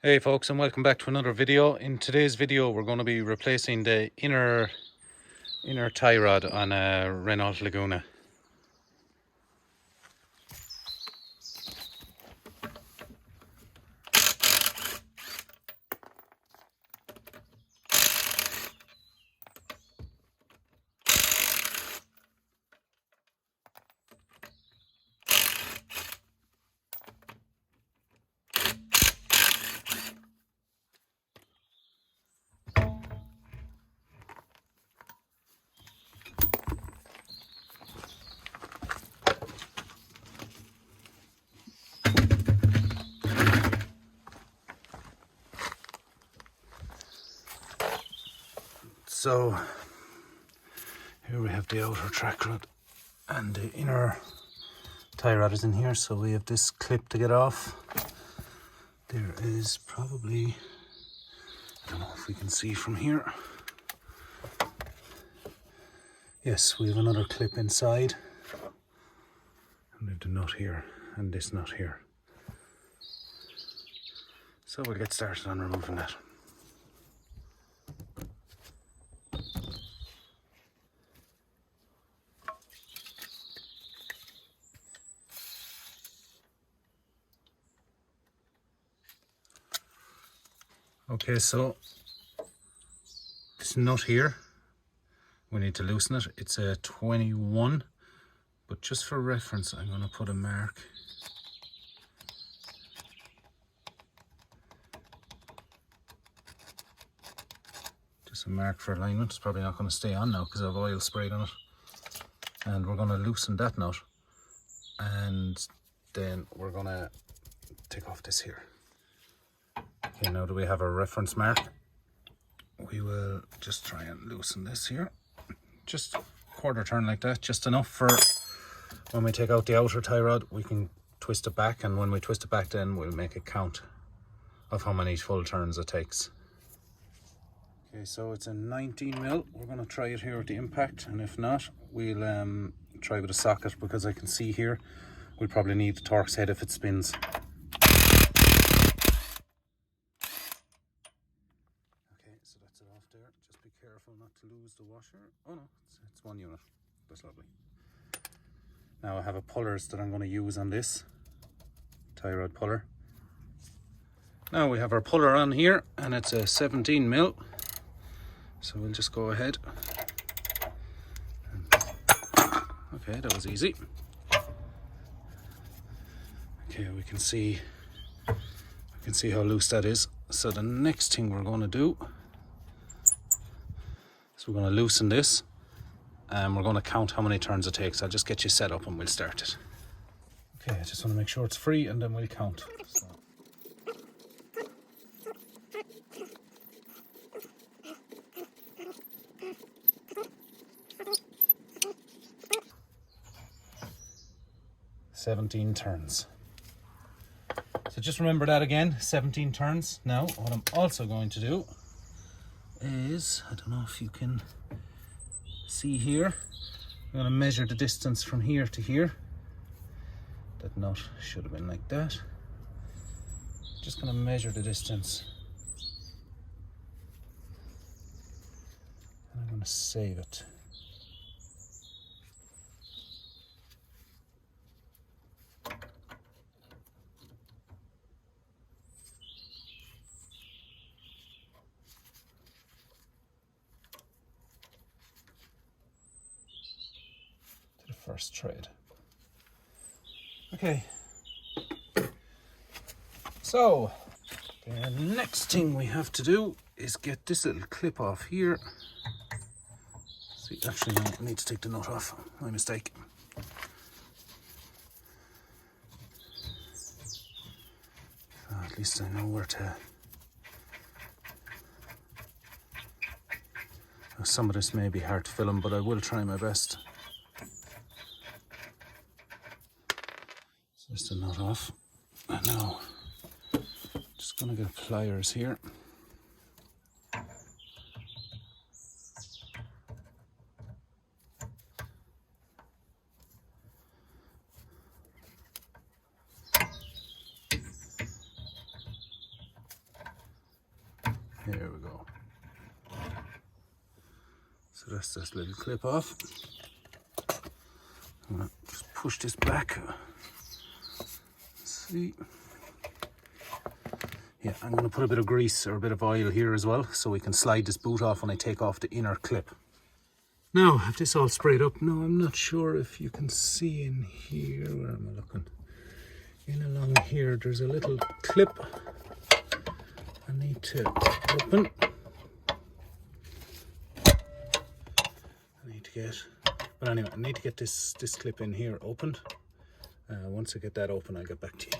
Hey folks, and welcome back to another video. In today's video we're going to be replacing the inner tie rod on a Renault Laguna. So here we have the outer track rod and the inner tie rod is in here, so we have this clip to get off. There is probably, I don't know if we can see from here. Yes, we have another clip inside, and we have the nut here and this nut here. So we'll get started on removing that. Okay, so this nut here, we need to loosen it. It's a 21, but just for reference, I'm going to put a mark. Just a mark for alignment. It's probably not going to stay on now because I have oil sprayed on it. And we're going to loosen that nut, and then we're going to take off this here. Okay, now that we have a reference mark, we will just try and loosen this here. Just quarter turn like that, just enough for when we take out the outer tie rod, we can twist it back, and when we twist it back then we'll make a count of how many full turns it takes. Okay, so it's a 19 mil. We're going to try it here with the impact, and if not, we'll try with a socket, because I can see here we'll probably need the Torx head if it spins. So that's it off there. Just be careful not to lose the washer. Oh no, it's one unit. That's lovely. Now I have a pullers that I'm going to use on this tie rod puller. Now we have our puller on here, and it's a 17 mil. So we'll just go ahead. Okay, that was easy. Okay, we can see how loose that is. So the next thing we're going to do, so we're going to loosen this, and we're going to count how many turns it takes. I'll just get you set up and we'll start it. Okay, I just want to make sure it's free, and then we'll count. So. "17 turns. So just remember that again, 17 turns. Now, what I'm also going to do is, I don't know if you can see here, I'm going to measure the distance from here to here. That nut should have been like that. Just going to measure the distance. And I'm going to save it. First trade. Okay, so the next thing we have to do is get this little clip off here. See, actually, no, I need to take the nut off. My mistake. At least I know where to. Some of this may be hard to film, but I will try my best. Just a nut off. And now, just going to get pliers here. There we go. So that's this little clip off. I'm gonna just push this back. Let's see. Yeah, I'm gonna put a bit of grease or a bit of oil here as well, so we can slide this boot off when I take off the inner clip. Now, I have this all sprayed up. Now, I'm not sure if you can see in here. Where am I looking? In along here, there's a little clip I need to open. I need to get, but anyway, I need to get this clip in here opened. Once I get that open, I'll get back to you.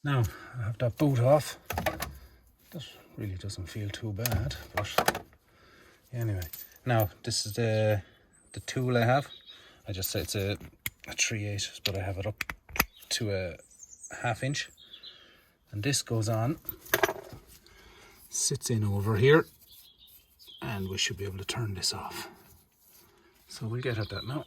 Now, I have that boot off. That really doesn't feel too bad, but anyway. Now, this is the tool I have. I just said it's a 3/8, but I have it up to a 1/2 inch. And this goes on, sits in over here, and we should be able to turn this off. So we'll get at that now.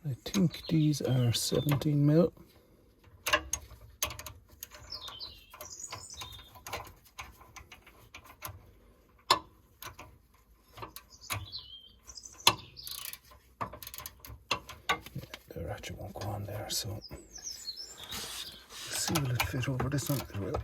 I think these are 17mm. Yeah, they actually won't go on there, so let's see, will it fit over this one? It will.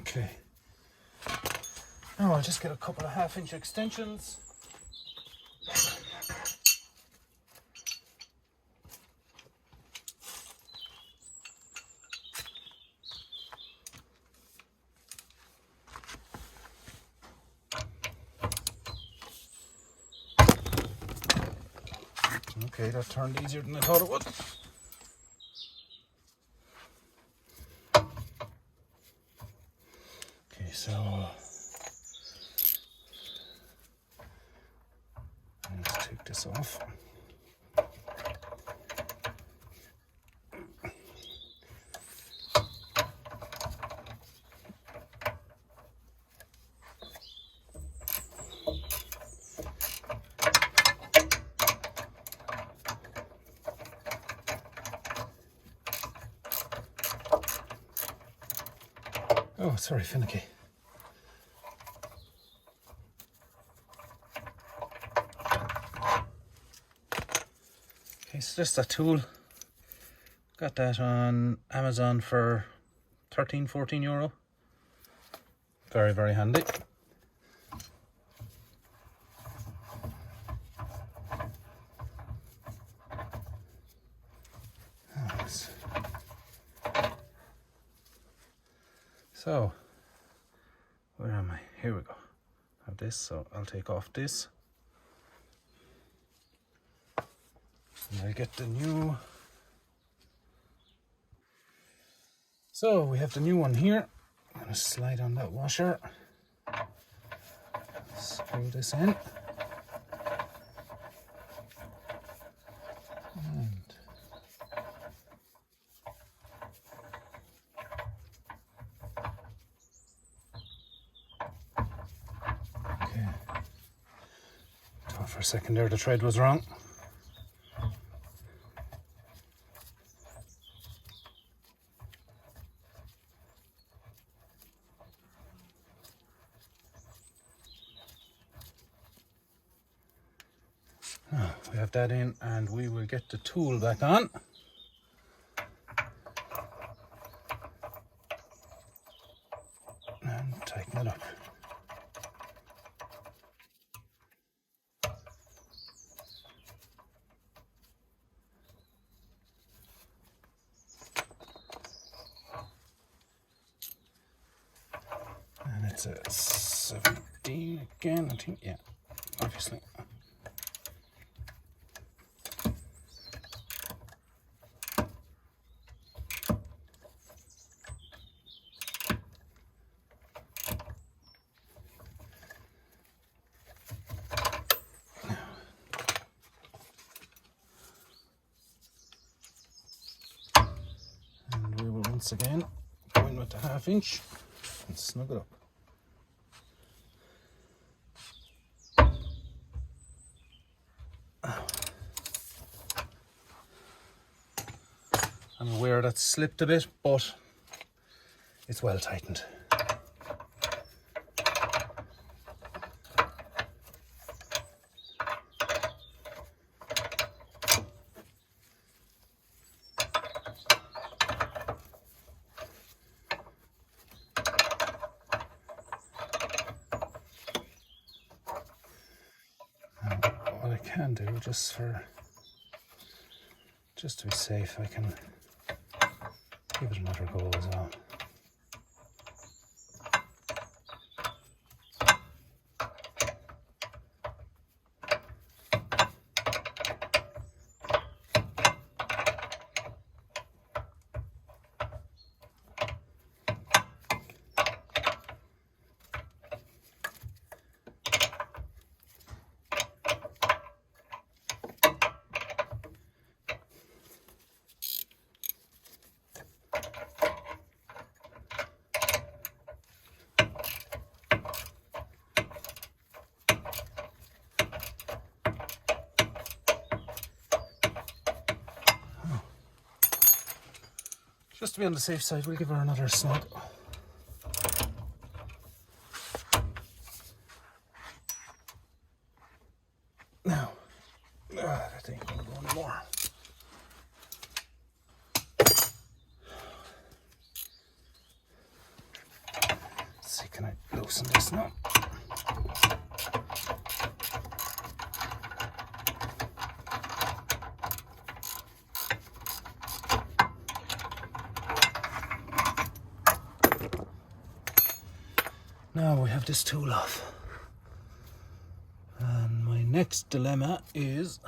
Okay, now I'll just get a couple of 1/2 inch extensions. Okay, that turned easier than I thought it would. Okay, so let's take this off. Oh, sorry, finicky. Okay, so that's that tool. Got that on Amazon for 13-14 euro. Very, very handy. So, where am I? Here we go. I have this, so I'll take off this. And I'll get the new. So, we have the new one here. I'm going to slide on that washer. Screw this in. for a second there the thread was wrong. Now we have that in, and we will get the tool back on. And tighten it up. And it's a 17 again, I think, yeah, obviously. And we will once again go in with the 1/2 inch and snug it up. I'm aware that's slipped a bit, but it's well tightened. What I can do, just to be safe, I can give it another go as well. Just to be on the safe side, we'll give her another snug. Now, that ain't gonna go anymore. Let's see, can I loosen this now? Now we have this tool off. And my next dilemma is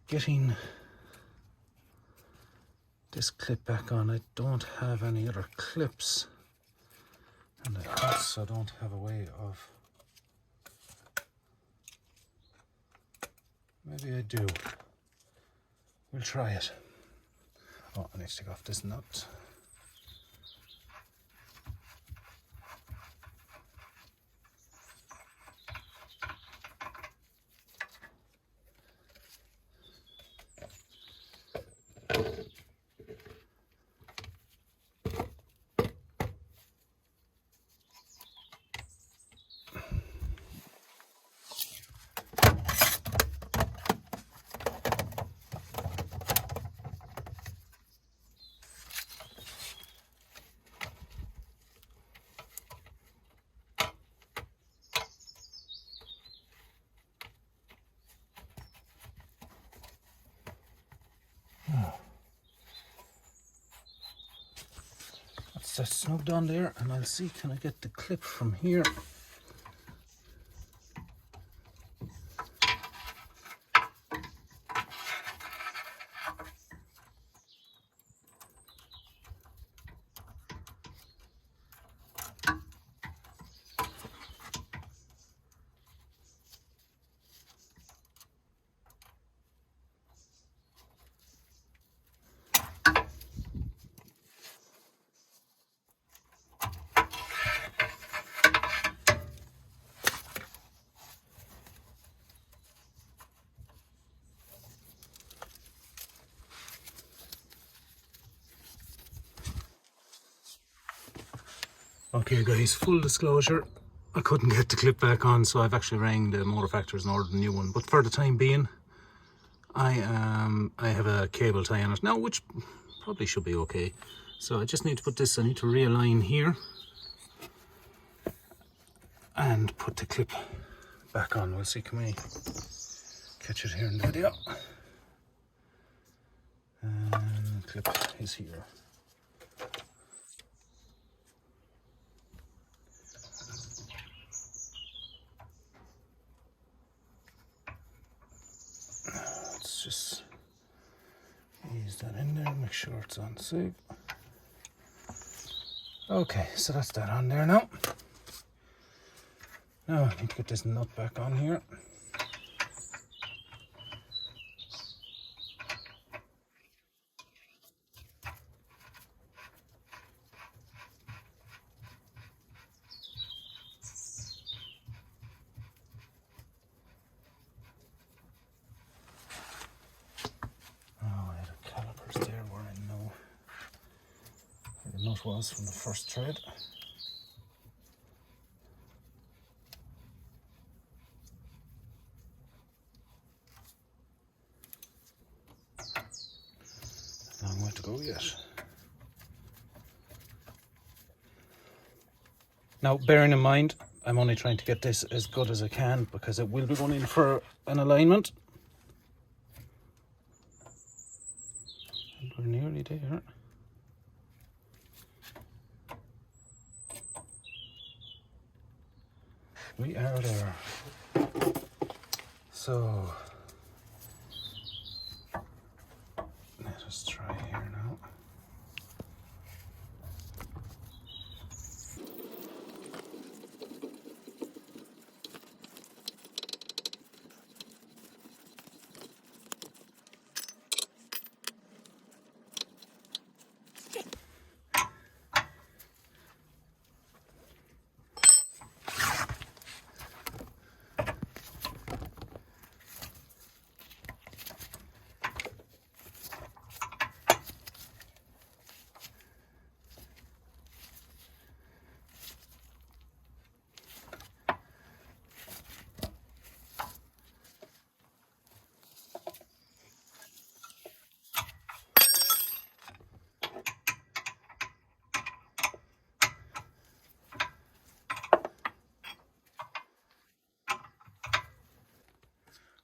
getting this clip back on. I don't have any other clips, and I also don't have a way of... Maybe I do. We'll try it. Oh, I need to take off this nut. That's snugged on there, and I'll see, can I get the clip from here? Okay guys, full disclosure, I couldn't get the clip back on, so I've actually rang the motor factorers and ordered a new one. But for the time being, I have a cable tie on it now, which probably should be okay. So I just need to put this, I need to realign here and put the clip back on. We'll see, can we catch it here in the video? And the clip is here. Let's just ease that in there, make sure it's on safe. Okay, so that's that on there now. Now I need to get this nut back on here. The nut was from the first thread. Long way to go yet. Now, bearing in mind, I'm only trying to get this as good as I can because it will be going in for an alignment. And we're nearly there. We are there. So let us try here now.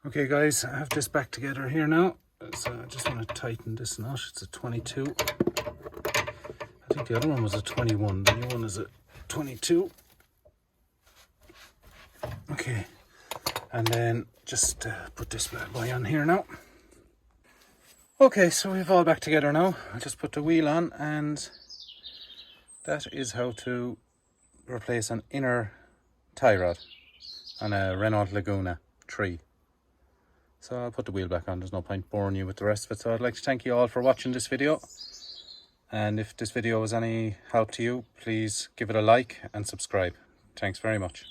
Okay guys, I have this back together here now. So I just want to tighten this nut. It's a 22. I think the other one was a 21. The new one is a 22. Okay, and then just put this bad boy on here now. Okay, so we have all back together now. I'll just put the wheel on, and that is how to replace an inner tie rod on a Renault Laguna 3. So I'll put the wheel back on. There's no point boring you with the rest of it. So I'd like to thank you all for watching this video. And if this video was any help to you, please give it a like and subscribe. Thanks very much.